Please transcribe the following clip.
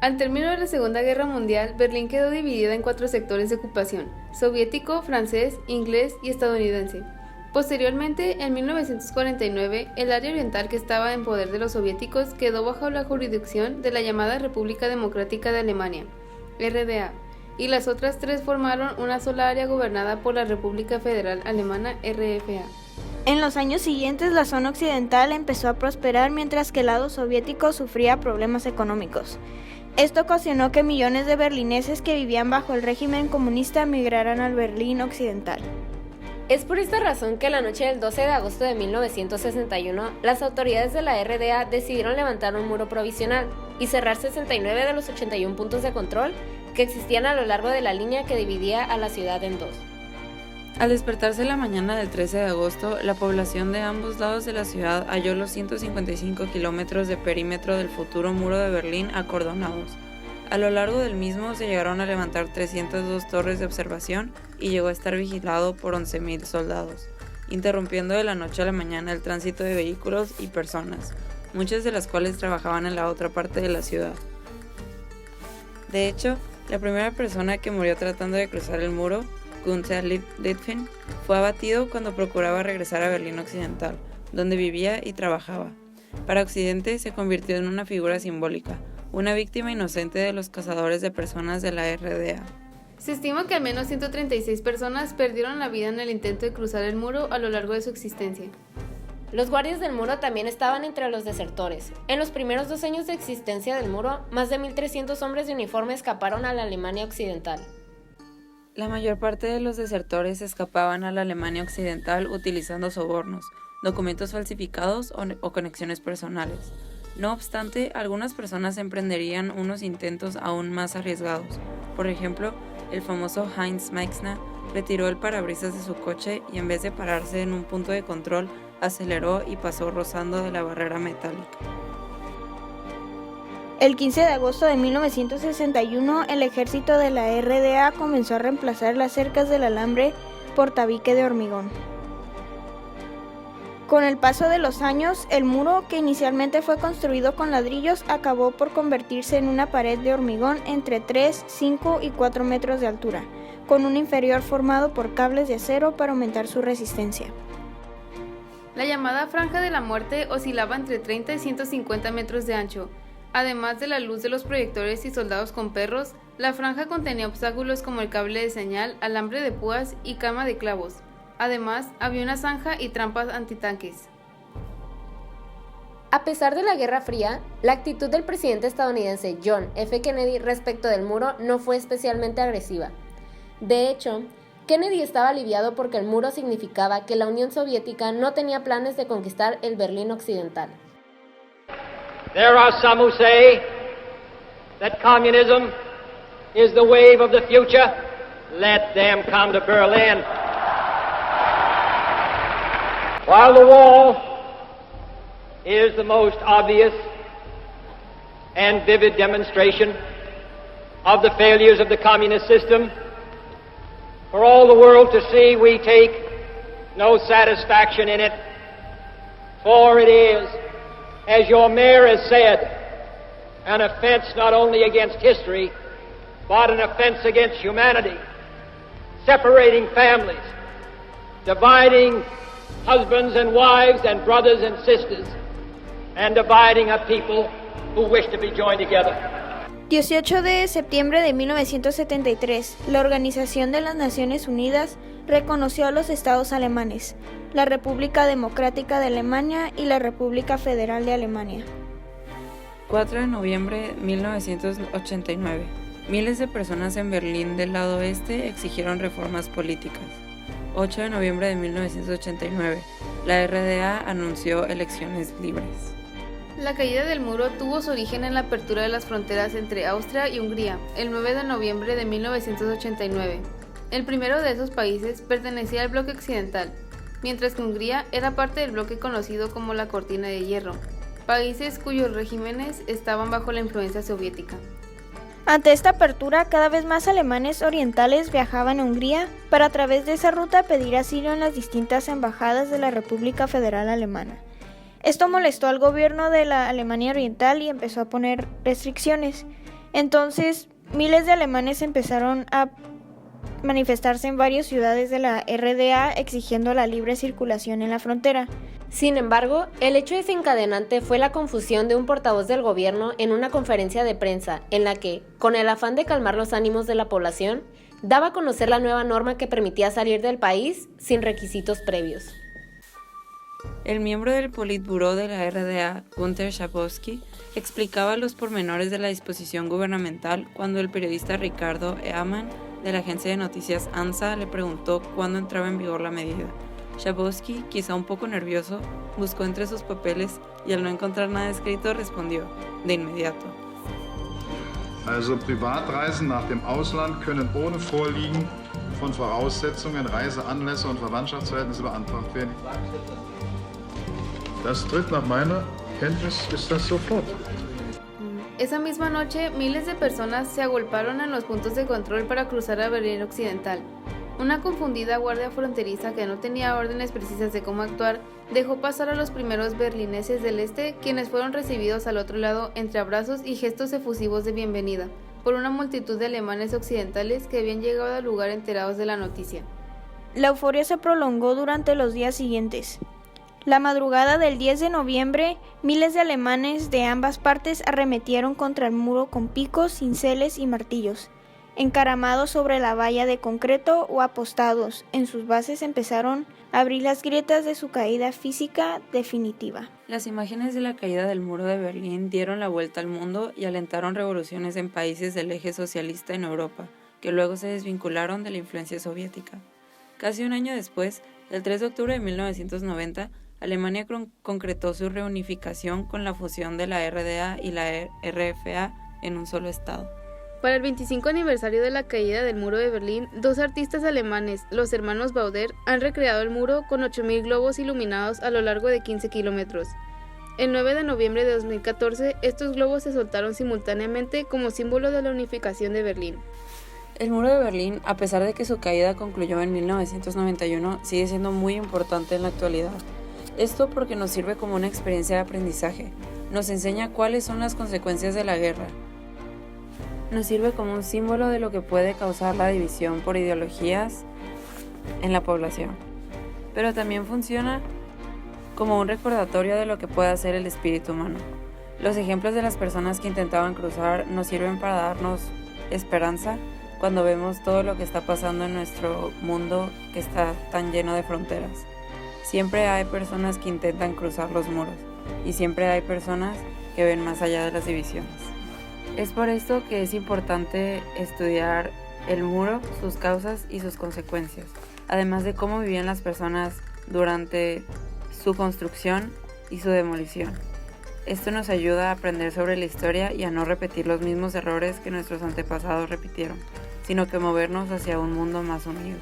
Al término de la Segunda Guerra Mundial, Berlín quedó dividida en 4 sectores de ocupación: soviético, francés, inglés y estadounidense. Posteriormente, en 1949, el área oriental que estaba en poder de los soviéticos quedó bajo la jurisdicción de la llamada República Democrática de Alemania, RDA, y las otras 3 formaron una sola área gobernada por la República Federal Alemana, RFA. En los años siguientes, la zona occidental empezó a prosperar mientras que el lado soviético sufría problemas económicos. Esto ocasionó que millones de berlineses que vivían bajo el régimen comunista migraran al Berlín occidental. Es por esta razón que la noche del 12 de agosto de 1961, las autoridades de la RDA decidieron levantar un muro provisional y cerrar 69 de los 81 puntos de control que existían a lo largo de la línea que dividía a la ciudad en 2. Al despertarse la mañana del 13 de agosto, la población de ambos lados de la ciudad halló los 155 kilómetros de perímetro del futuro muro de Berlín acordonados. A lo largo del mismo se llegaron a levantar 302 torres de observación y llegó a estar vigilado por 11.000 soldados, interrumpiendo de la noche a la mañana el tránsito de vehículos y personas, muchas de las cuales trabajaban en la otra parte de la ciudad. De hecho, la primera persona que murió tratando de cruzar el muro, Günther Littfin, fue abatido cuando procuraba regresar a Berlín Occidental, donde vivía y trabajaba. Para Occidente se convirtió en una figura simbólica, una víctima inocente de los cazadores de personas de la RDA. Se estima que al menos 136 personas perdieron la vida en el intento de cruzar el muro a lo largo de su existencia. Los guardias del muro también estaban entre los desertores. En los primeros 2 años de existencia del muro, más de 1.300 hombres de uniforme escaparon a la Alemania Occidental. La mayor parte de los desertores escapaban a la Alemania Occidental utilizando sobornos, documentos falsificados o conexiones personales. No obstante, algunas personas emprenderían unos intentos aún más arriesgados. Por ejemplo, el famoso Heinz Meixner retiró el parabrisas de su coche y en vez de pararse en un punto de control, aceleró y pasó rozando de la barrera metálica. El 15 de agosto de 1961, el ejército de la RDA comenzó a reemplazar las cercas del alambre por tabique de hormigón. Con el paso de los años, el muro, que inicialmente fue construido con ladrillos, acabó por convertirse en una pared de hormigón entre 3, 5 y 4 metros de altura, con un inferior formado por cables de acero para aumentar su resistencia. La llamada Franja de la Muerte oscilaba entre 30 y 150 metros de ancho. Además de la luz de los proyectores y soldados con perros, la franja contenía obstáculos como el cable de señal, alambre de púas y cama de clavos. Además, había una zanja y trampas antitanques. A pesar de la Guerra Fría, la actitud del presidente estadounidense John F. Kennedy respecto del muro no fue especialmente agresiva. De hecho, Kennedy estaba aliviado porque el muro significaba que la Unión Soviética no tenía planes de conquistar el Berlín Occidental. There are some who say that communism is the wave of the future. Let them come to Berlin. While the wall is the most obvious and vivid demonstration of the failures of the communist system, for all the world to see, we take no satisfaction in it, for it is, as your mayor has said, an offense not only against history, but an offense against humanity, separating families, dividing husbands and wives and brothers and sisters, and dividing a people who wish to be joined together. 18 de septiembre de 1973, la Organización de las Naciones Unidas reconoció a los estados alemanes, la República Democrática de Alemania y la República Federal de Alemania. 4 de noviembre de 1989. Miles de personas en Berlín del lado oeste exigieron reformas políticas. 8 de noviembre de 1989. La RDA anunció elecciones libres. La caída del muro tuvo su origen en la apertura de las fronteras entre Austria y Hungría, el 9 de noviembre de 1989. El primero de esos países pertenecía al bloque occidental, mientras que Hungría era parte del bloque conocido como la Cortina de Hierro, países cuyos regímenes estaban bajo la influencia soviética. Ante esta apertura, cada vez más alemanes orientales viajaban a Hungría para a través de esa ruta pedir asilo en las distintas embajadas de la República Federal Alemana. Esto molestó al gobierno de la Alemania Oriental y empezó a poner restricciones. Entonces, miles de alemanes empezaron a manifestarse en varias ciudades de la RDA exigiendo la libre circulación en la frontera. Sin embargo, el hecho desencadenante fue la confusión de un portavoz del gobierno en una conferencia de prensa en la que, con el afán de calmar los ánimos de la población, daba a conocer la nueva norma que permitía salir del país sin requisitos previos. El miembro del Politburó de la RDA, Günther Schabowski, explicaba los pormenores de la disposición gubernamental cuando el periodista Ricardo Ehrmann de la agencia de noticias ANSA le preguntó cuándo entraba en vigor la medida. Schabowski, quizá un poco nervioso, buscó entre sus papeles y al no encontrar nada escrito respondió, de inmediato. Also Privatreisen nach dem Ausland können ohne Vorliegen von Voraussetzungen, Reiseanlässe und Verwandtschaftsverhältnisse beantragt werden. Das tritt nach meiner Kenntnis ist das sofort. Esa misma noche, miles de personas se agolparon en los puntos de control para cruzar a Berlín Occidental. Una confundida guardia fronteriza que no tenía órdenes precisas de cómo actuar, dejó pasar a los primeros berlineses del este, quienes fueron recibidos al otro lado entre abrazos y gestos efusivos de bienvenida, por una multitud de alemanes occidentales que habían llegado al lugar enterados de la noticia. La euforia se prolongó durante los días siguientes. La madrugada del 10 de noviembre, miles de alemanes de ambas partes arremetieron contra el muro con picos, cinceles y martillos. Encaramados sobre la valla de concreto o apostados en sus bases empezaron a abrir las grietas de su caída física definitiva. Las imágenes de la caída del muro de Berlín dieron la vuelta al mundo y alentaron revoluciones en países del eje socialista en Europa, que luego se desvincularon de la influencia soviética. Casi un año después, el 3 de octubre de 1990, Alemania concretó su reunificación con la fusión de la RDA y la RFA en un solo estado. Para el 25 aniversario de la caída del muro de Berlín, dos artistas alemanes, los hermanos Bauder, han recreado el muro con 8.000 globos iluminados a lo largo de 15 kilómetros. El 9 de noviembre de 2014, estos globos se soltaron simultáneamente como símbolo de la unificación de Berlín. El muro de Berlín, a pesar de que su caída concluyó en 1991, sigue siendo muy importante en la actualidad. Esto porque nos sirve como una experiencia de aprendizaje, nos enseña cuáles son las consecuencias de la guerra. Nos sirve como un símbolo de lo que puede causar la división por ideologías en la población. Pero también funciona como un recordatorio de lo que puede hacer el espíritu humano. Los ejemplos de las personas que intentaban cruzar nos sirven para darnos esperanza cuando vemos todo lo que está pasando en nuestro mundo que está tan lleno de fronteras. Siempre hay personas que intentan cruzar los muros y siempre hay personas que ven más allá de las divisiones. Es por esto que es importante estudiar el muro, sus causas y sus consecuencias, además de cómo vivían las personas durante su construcción y su demolición. Esto nos ayuda a aprender sobre la historia y a no repetir los mismos errores que nuestros antepasados repitieron, sino que movernos hacia un mundo más unido.